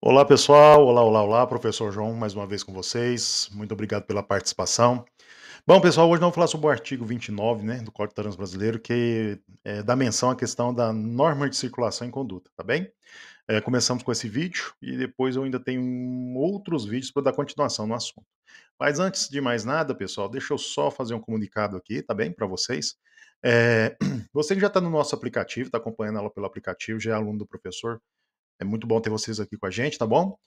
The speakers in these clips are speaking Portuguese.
Olá pessoal, olá, olá, olá, professor João, mais uma vez com vocês. Muito obrigado pela participação. Bom, pessoal, hoje nós vamos falar sobre o artigo 29, né, do Código de Trânsito Brasileiro, que dá menção à questão da norma de circulação em conduta, tá bem? Começamos com esse vídeo e depois eu ainda tenho outros vídeos para dar continuação no assunto. Mas antes de mais nada, pessoal, deixa eu só fazer um comunicado aqui, tá bem, para vocês. É, você que já está no nosso aplicativo, está acompanhando ela pelo aplicativo, já é aluno do professor, é muito bom ter vocês aqui com a gente, tá bom?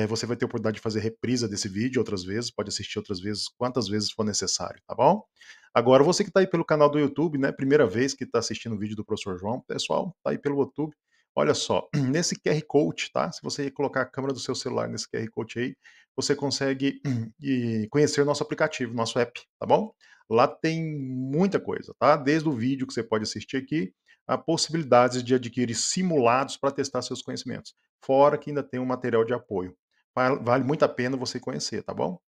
Você vai ter a oportunidade de fazer reprisa desse vídeo outras vezes, pode assistir outras vezes, quantas vezes for necessário, tá bom? Agora, você que está aí pelo canal do YouTube, né? Primeira vez que está assistindo o vídeo do professor João, pessoal, tá aí pelo YouTube. Olha só, nesse QR Code, tá? Se você colocar a câmera do seu celular nesse QR Code aí, você consegue conhecer o nosso aplicativo, nosso app, tá bom? Lá tem muita coisa, tá? Desde o vídeo que você pode assistir aqui, a possibilidades de adquirir simulados para testar seus conhecimentos. Fora que ainda tem um material de apoio. Vale muito a pena você conhecer, tá bom?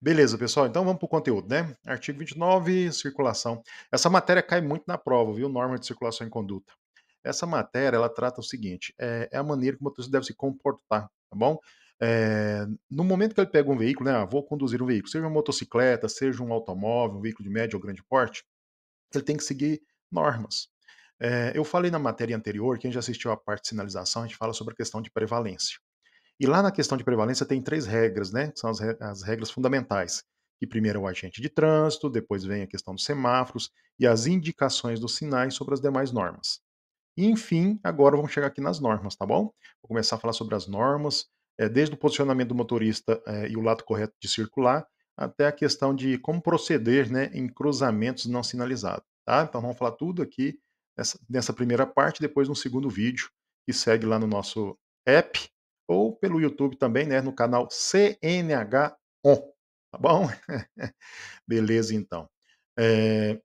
Beleza, pessoal, então vamos para o conteúdo, né? Artigo 29, circulação. Essa matéria cai muito na prova, viu? Norma de circulação e conduta. Essa matéria, ela trata o seguinte, é a maneira que o motorista deve se comportar, tá bom? No momento que ele pega um veículo, né? Vou conduzir um veículo, seja uma motocicleta, seja um automóvel, um veículo de médio ou grande porte, ele tem que seguir normas. Eu falei na matéria anterior, quem já assistiu à parte de sinalização, a gente fala sobre a questão de prevalência. E lá na questão de prevalência tem três regras, né? Que são as regras fundamentais. Que primeiro é o agente de trânsito, depois vem a questão dos semáforos e as indicações dos sinais sobre as demais normas. E, enfim, agora vamos chegar aqui nas normas, tá bom? Vou começar a falar sobre as normas, desde o posicionamento do motorista e o lado correto de circular, até a questão de como proceder, né, em cruzamentos não sinalizados, tá? Então vamos falar tudo aqui nessa primeira parte, depois no segundo vídeo, que segue lá no nosso app, ou pelo YouTube também, né, no canal CNH On, tá bom? Beleza, então. Eh,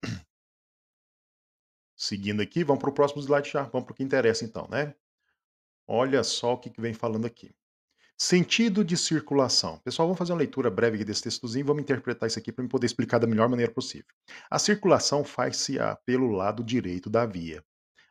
Seguindo aqui, vamos para o próximo slide já, vamos para o que interessa então, né? Olha só o que vem falando aqui. Sentido de circulação. Pessoal, vamos fazer uma leitura breve aqui desse textozinho e vamos interpretar isso aqui para eu poder explicar da melhor maneira possível. A circulação faz-se pelo lado direito da via,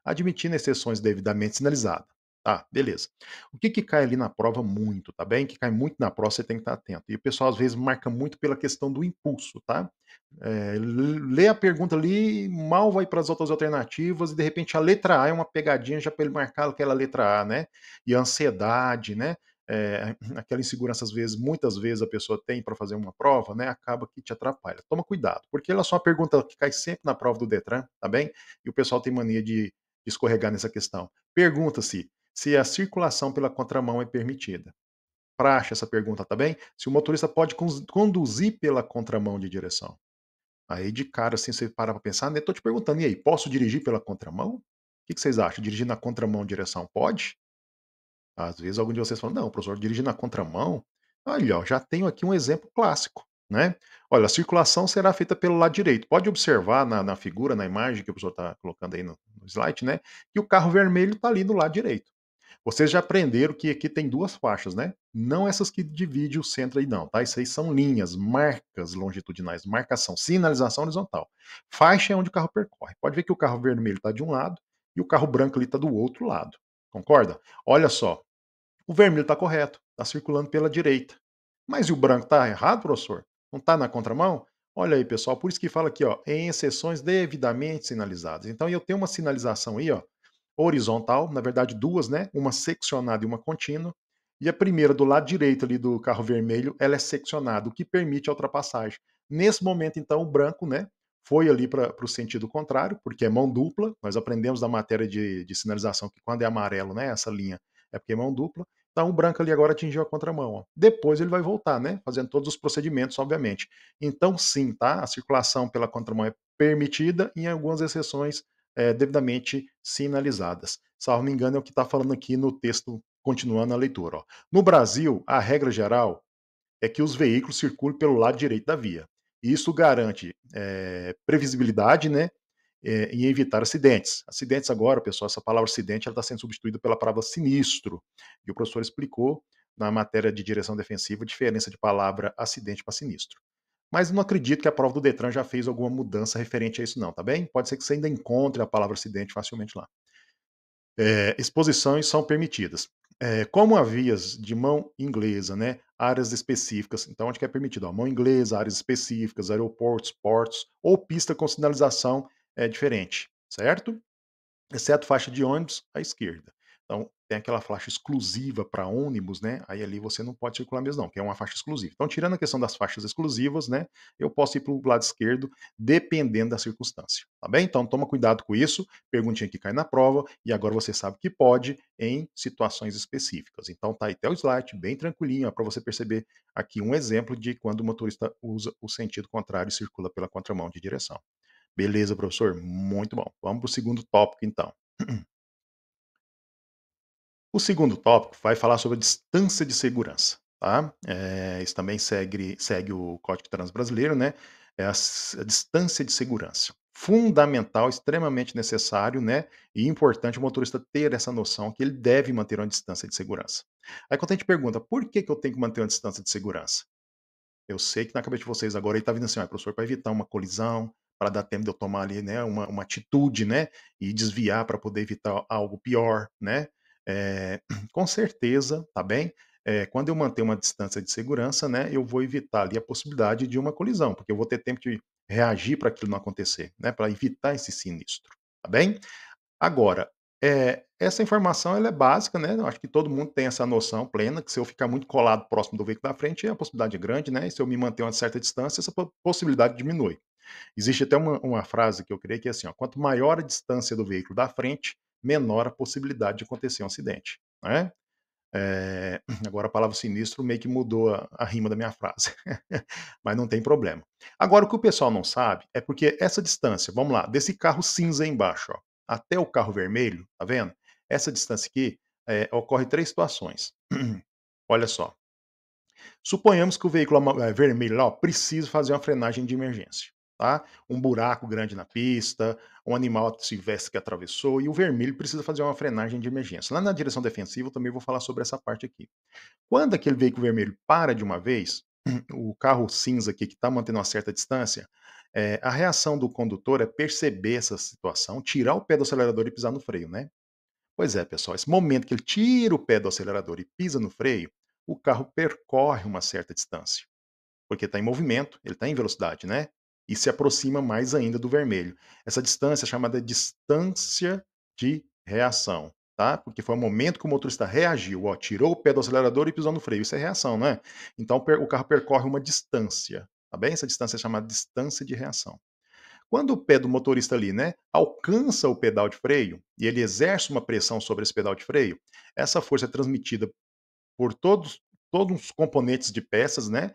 admitindo exceções devidamente sinalizadas. Tá, beleza. O que cai ali na prova muito, tá bem? Que cai muito na prova, você tem que estar atento. E o pessoal às vezes marca muito pela questão do impulso, tá? Lê a pergunta ali, mal vai para as outras alternativas e de repente a letra A é uma pegadinha já para ele marcar aquela letra A, né? E a ansiedade, né? Aquela insegurança às vezes, muitas vezes a pessoa tem para fazer uma prova, né? Acaba que te atrapalha. Toma cuidado, porque ela é só uma pergunta que cai sempre na prova do Detran, tá bem? E o pessoal tem mania de escorregar nessa questão. Pergunta-se se a circulação pela contramão é permitida. Praxe essa pergunta, tá bem? Se o motorista pode conduzir pela contramão de direção. Aí de cara, assim, você para pra pensar, né, tô te perguntando, e aí, posso dirigir pela contramão? O que vocês acham? Dirigir na contramão direção pode? Às vezes algum de vocês fala: "Não, professor, dirigir na contramão?" Olha, ó, já tenho aqui um exemplo clássico, né. Olha, a circulação será feita pelo lado direito. Pode observar na figura, na imagem que o professor está colocando aí no slide, né, que o carro vermelho está ali do lado direito. Vocês já aprenderam que aqui tem 2 faixas, né, não essas que divide o centro aí não, tá, isso aí são linhas, marcas longitudinais, marcação, sinalização horizontal. Faixa é onde o carro percorre. Pode ver que o carro vermelho está de um lado e o carro branco ali está do outro lado, concorda? Olha só, o vermelho está correto, está circulando pela direita. Mas e o branco está errado, professor? Não está na contramão? Olha aí, pessoal, por isso que fala aqui, ó, em exceções devidamente sinalizadas. Então eu tenho uma sinalização aí, ó, horizontal, na verdade duas, né? Uma seccionada e uma contínua. E a primeira do lado direito ali do carro vermelho, ela é seccionada, o que permite a ultrapassagem. Nesse momento, então, o branco, né, foi ali para o sentido contrário, porque é mão dupla. Nós aprendemos da matéria de sinalização que quando é amarelo, né, essa linha é porque é mão dupla. Então o branco ali agora atingiu a contramão. Ó. Depois ele vai voltar, né? Fazendo todos os procedimentos, obviamente. Então, sim, tá? A circulação pela contramão é permitida em algumas exceções devidamente sinalizadas. Salvo me engano, é o que está falando aqui no texto, continuando a leitura. Ó. No Brasil, a regra geral é que os veículos circulem pelo lado direito da via. Isso garante previsibilidade, né? E evitar acidentes. Acidentes agora, pessoal, essa palavra acidente está sendo substituída pela palavra sinistro. E o professor explicou na matéria de direção defensiva a diferença de palavra acidente para sinistro. Mas não acredito que a prova do Detran já fez alguma mudança referente a isso não, tá bem? Pode ser que você ainda encontre a palavra acidente facilmente lá. Exposições são permitidas. Como há vias de mão inglesa, né, áreas específicas, então onde que é permitido, ó, mão inglesa, áreas específicas, aeroportos, portos ou pista com sinalização, diferente, certo? Exceto faixa de ônibus à esquerda. Então, tem aquela faixa exclusiva para ônibus, né, aí ali você não pode circular mesmo não, que é uma faixa exclusiva. Então, tirando a questão das faixas exclusivas, né, eu posso ir para o lado esquerdo, dependendo da circunstância, tá bem? Então toma cuidado com isso, perguntinha que cai na prova, e agora você sabe que pode em situações específicas. Então tá aí até o slide, bem tranquilinho, para você perceber aqui um exemplo de quando o motorista usa o sentido contrário e circula pela contramão de direção. Beleza, professor? Muito bom. Vamos para o segundo tópico, então. O segundo tópico vai falar sobre a distância de segurança, tá? Isso também segue o Código de Trânsito Brasileiro, né? É a distância de segurança. Fundamental, extremamente necessário, né? E importante o motorista ter essa noção que ele deve manter uma distância de segurança. Aí quando a gente pergunta por que, que eu tenho que manter uma distância de segurança? Eu sei que na cabeça de vocês agora ele tá vindo assim: "Ah, professor, para evitar uma colisão, para dar tempo de eu tomar ali, né, uma atitude, né, e desviar para poder evitar algo pior", né. Com certeza, tá bem, quando eu manter uma distância de segurança, né, eu vou evitar ali a possibilidade de uma colisão, porque eu vou ter tempo de reagir para aquilo não acontecer, né, para evitar esse sinistro, tá bem? Agora, essa informação ela é básica, né, eu acho que todo mundo tem essa noção plena, que se eu ficar muito colado próximo do veículo da frente, a possibilidade é grande, né, e se eu me manter a uma certa distância, essa possibilidade diminui. Existe até uma frase que eu criei que é assim, ó: "Quanto maior a distância do veículo da frente, menor a possibilidade de acontecer um acidente", né. Agora a palavra sinistro meio que mudou a rima da minha frase, mas não tem problema. Agora o que o pessoal não sabe é porque essa distância, vamos lá, desse carro cinza aí embaixo, ó, até o carro vermelho, tá vendo? Essa distância aqui, ocorre 3 situações. Olha só, suponhamos que o veículo vermelho lá, ó, precisa fazer uma frenagem de emergência, tá? Um buraco grande na pista, um animal silvestre que atravessou e o vermelho precisa fazer uma frenagem de emergência. Lá na direção defensiva eu também vou falar sobre essa parte aqui. Quando aquele veículo vermelho para de uma vez, o carro cinza aqui que está mantendo uma certa distância, a reação do condutor é perceber essa situação, tirar o pé do acelerador e pisar no freio, né? Pois é, pessoal, esse momento que ele tira o pé do acelerador e pisa no freio, o carro percorre uma certa distância. Porque está em movimento, ele está em velocidade, né, e se aproxima mais ainda do vermelho. Essa distância é chamada distância de reação, tá, porque foi o momento que o motorista reagiu, ó, tirou o pé do acelerador e pisou no freio, isso é reação, né. Então o carro percorre uma distância, tá bem? Essa distância é chamada distância de reação. Quando o pé do motorista ali, né, alcança o pedal de freio, e ele exerce uma pressão sobre esse pedal de freio, essa força é transmitida por todos os componentes de peças, né,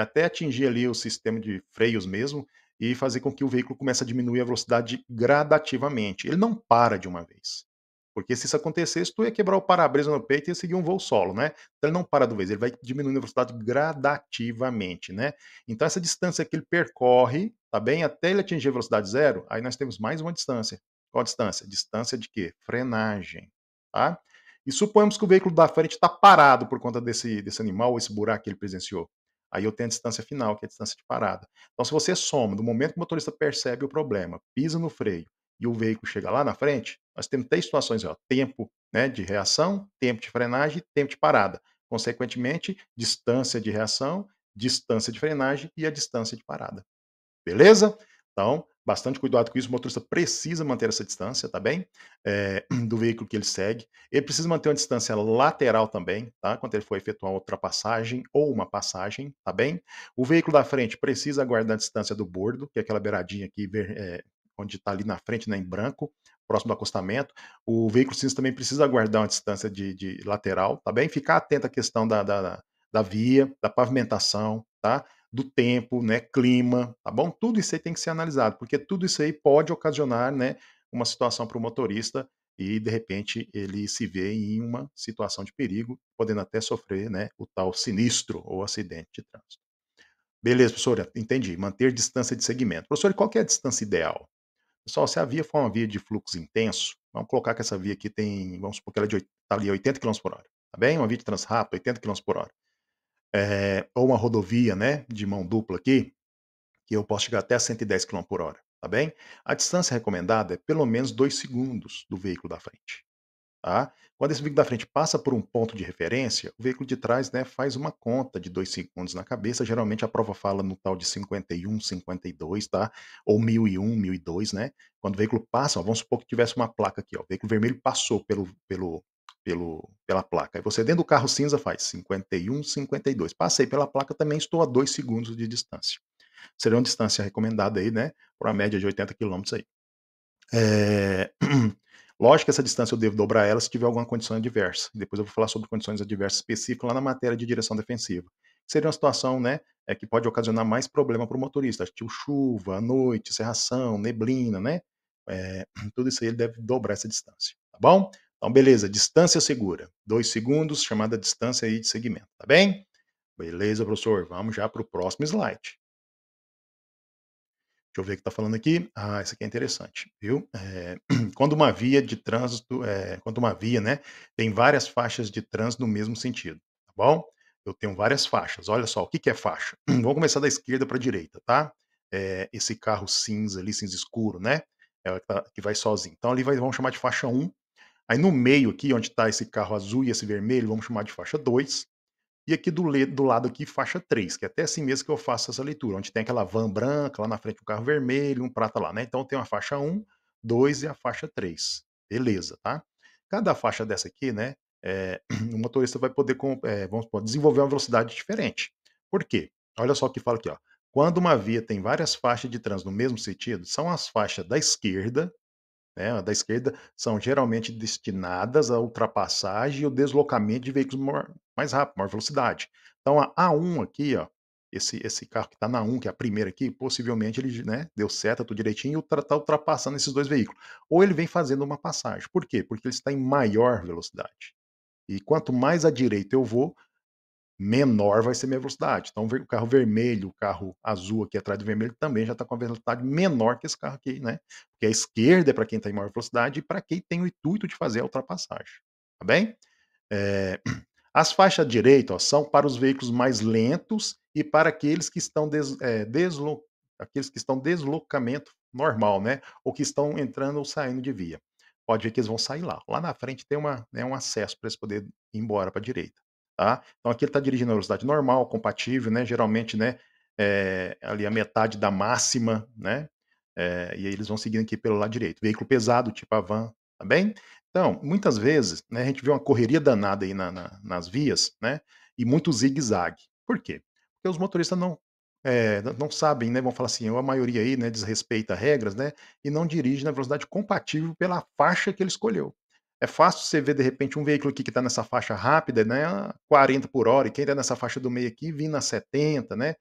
até atingir ali o sistema de freios mesmo, e fazer com que o veículo comece a diminuir a velocidade gradativamente. Ele não para de uma vez, porque se isso acontecesse, tu ia quebrar o para-brisa no peito e ia seguir um voo solo, né. Então ele não para de vez, ele vai diminuindo a velocidade gradativamente, né. Então essa distância que ele percorre, tá bem, até ele atingir a velocidade zero, aí nós temos mais uma distância. Qual a distância? Distância de quê? Frenagem, tá. E suponhamos que o veículo da frente está parado por conta desse animal ou esse buraco que ele presenciou. Aí eu tenho a distância final, que é a distância de parada. Então, se você soma do momento que o motorista percebe o problema, pisa no freio e o veículo chega lá na frente, nós temos 3 situações, ó: tempo, né, de reação, tempo de frenagem e tempo de parada. Consequentemente, distância de reação, distância de frenagem e a distância de parada. Beleza? Então, bastante cuidado com isso, o motorista precisa manter essa distância, tá bem? Do veículo que ele segue. Ele precisa manter uma distância lateral também, tá? Quando ele for efetuar uma ultrapassagem ou uma passagem, tá bem? O veículo da frente precisa guardar a distância do bordo, que é aquela beiradinha aqui, onde está ali na frente, né, em branco, próximo do acostamento. O veículo cinza também precisa guardar uma distância de lateral, tá bem? Ficar atento à questão da via, da pavimentação, tá? Do tempo, né, clima, tá bom? Tudo isso aí tem que ser analisado, porque tudo isso aí pode ocasionar, né, uma situação para o motorista e, de repente, ele se vê em uma situação de perigo, podendo até sofrer, né, o tal sinistro ou acidente de trânsito. Beleza, professora, entendi. Manter distância de segmento. Professor, e qual que é a distância ideal? Pessoal, se a via for uma via de fluxo intenso, vamos colocar que essa via aqui tem, vamos supor que ela é tá ali 80 km por hora, tá bem? Uma via de Transrapid, 80 km por hora. Ou uma rodovia, né, de mão dupla aqui, que eu posso chegar até 110 km por hora, tá bem? A distância recomendada é pelo menos 2 segundos do veículo da frente. tá? Quando esse veículo da frente passa por um ponto de referência, o veículo de trás, né, faz uma conta de 2 segundos na cabeça, geralmente a prova fala no tal de 51, 52, tá? Ou 1001, 1002, né? Quando o veículo passa, ó, vamos supor que tivesse uma placa aqui, ó, o veículo vermelho passou pela placa, aí você dentro do carro cinza faz 51, 52, passei pela placa, também estou a 2 segundos de distância. Seria uma distância recomendada aí, né, por uma média de 80 quilômetros aí. Eh, lógico que essa distância eu devo dobrar ela se tiver alguma condição adversa. Depois eu vou falar sobre condições adversas específicas lá na matéria de direção defensiva. Seria uma situação, né, que pode ocasionar mais problema para o motorista, tipo chuva, à noite, cerração, neblina, né, tudo isso aí ele deve dobrar essa distância, tá bom? Então beleza, distância segura, 2 segundos, chamada distância aí de segmento, tá bem? Beleza, professor, vamos já para o próximo slide. Deixa eu ver o que está falando aqui. Ah, isso aqui é interessante, viu? Quando uma via de trânsito, quando uma via, né, tem várias faixas de trânsito no mesmo sentido, tá bom? Eu tenho várias faixas. Olha só, o que que é faixa? Vamos começar da esquerda para a direita, tá? Esse carro cinza ali, cinza escuro, né? É o que vai sozinho. Então ali vamos chamar de faixa um. Aí no meio aqui, onde está esse carro azul e esse vermelho, vamos chamar de faixa 2. E aqui do lado aqui, faixa 3, que é até assim mesmo que eu faço essa leitura, onde tem aquela van branca, lá na frente um carro vermelho, um prata lá, né. Então tem a faixa um, 2 e a faixa 3. Beleza, tá. Cada faixa dessa aqui, né, o motorista vai poder vamos supor, desenvolver uma velocidade diferente. Por quê? Olha só o que fala aqui, ó. Quando uma via tem várias faixas de trânsito no mesmo sentido, são as faixas da esquerda, né, a da esquerda, são geralmente destinadas à ultrapassagem e o deslocamento de veículos mais rápido, maior velocidade. Então a A1 aqui, ó, esse carro que está na 1, que é a primeira aqui, possivelmente ele, né, deu seta, tudo direitinho, e está ultrapassando esses 2 veículos. Ou ele vem fazendo uma passagem. Por quê? Porque ele está em maior velocidade. E quanto mais à direita eu vou, menor vai ser minha velocidade. Então, o carro vermelho, o carro azul aqui atrás do vermelho também já está com a velocidade menor que esse carro aqui, né? Porque a esquerda é para quem está em maior velocidade e para quem tem o intuito de fazer a ultrapassagem. Tá bem? Eh, as faixas à direita, ó, são para os veículos mais lentos e para aqueles que estão aqueles que estão deslocamento normal, né? Ou que estão entrando ou saindo de via. Pode ver que eles vão sair lá. Lá na frente tem um acesso para eles poderem ir embora para a direita, tá? Então aqui ele está dirigindo a velocidade normal, compatível, né? Geralmente, né? Ali a metade da máxima, né? E aí eles vão seguindo aqui pelo lado direito. Veículo pesado, tipo a van, tá bem? Então, muitas vezes, né, a gente vê uma correria danada aí nas vias, né, e muito zigue-zague. Por quê? Porque os motoristas não sabem, né, vão falar assim, ou a maioria aí, né, desrespeita regras, né, e não dirige na velocidade compatível pela faixa que ele escolheu. É fácil você ver, de repente, um veículo aqui que está nessa faixa rápida, né, a 40 por hora, e quem está nessa faixa do meio aqui vindo a 70, né,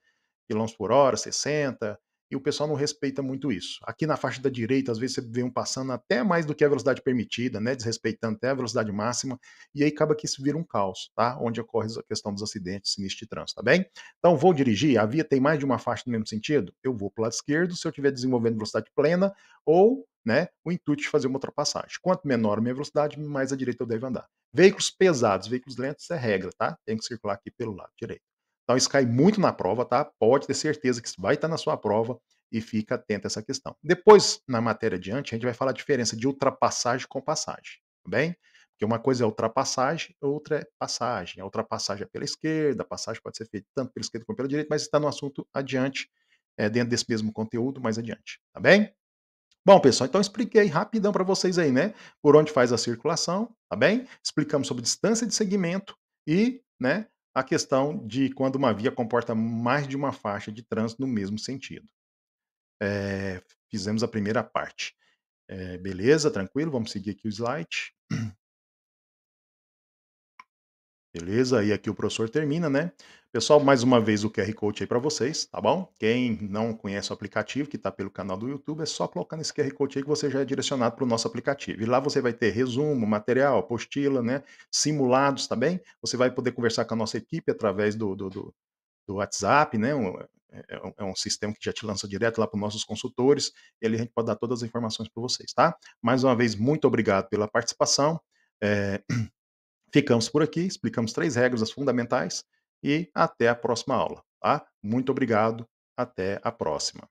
quilômetros por hora, 60, e o pessoal não respeita muito isso. Aqui na faixa da direita, às vezes você vê um passando até mais do que a velocidade permitida, né, desrespeitando até a velocidade máxima, e aí acaba que isso vira um caos, tá? Onde ocorre a questão dos acidentes, sinistros de trânsito, tá bem? Então, vou dirigir, a via tem mais de uma faixa no mesmo sentido, eu vou para o lado esquerdo se eu estiver desenvolvendo velocidade plena ou, né, o intuito de fazer uma ultrapassagem. Quanto menor a minha velocidade, mais à direita eu devo andar. Veículos pesados, veículos lentos é regra, tá? Tem que circular aqui pelo lado direito. Então isso cai muito na prova, tá? Pode ter certeza que isso vai estar na sua prova e fica atento a essa questão. Depois, na matéria adiante, a gente vai falar a diferença de ultrapassagem com passagem, tá bem? Porque uma coisa é ultrapassagem, outra é passagem. A ultrapassagem é pela esquerda, a passagem pode ser feita tanto pela esquerda como pela direita, mas está no assunto adiante, dentro desse mesmo conteúdo, mais adiante, tá bem? Bom, pessoal, então eu expliquei rapidão para vocês aí, né, por onde faz a circulação, tá bem? Explicamos sobre distância de segmento e, né, a questão de quando uma via comporta mais de uma faixa de trânsito no mesmo sentido. Fizemos a primeira parte. Beleza, tranquilo, vamos seguir aqui o slide. Beleza, e aqui o professor termina, né. Pessoal, mais uma vez o QR Code aí para vocês, tá bom? Quem não conhece o aplicativo, que está pelo canal do YouTube, é só colocar nesse QR Code aí que você já é direcionado para o nosso aplicativo. E lá você vai ter resumo, material, apostila, né, simulados, tá bem? Você vai poder conversar com a nossa equipe através do WhatsApp, né, é um sistema que já te lança direto lá para os nossos consultores, e ali a gente pode dar todas as informações para vocês, tá? Mais uma vez, muito obrigado pela participação, eh ficamos por aqui, explicamos 3 regras as fundamentais e até a próxima aula, tá? Muito obrigado, até a próxima.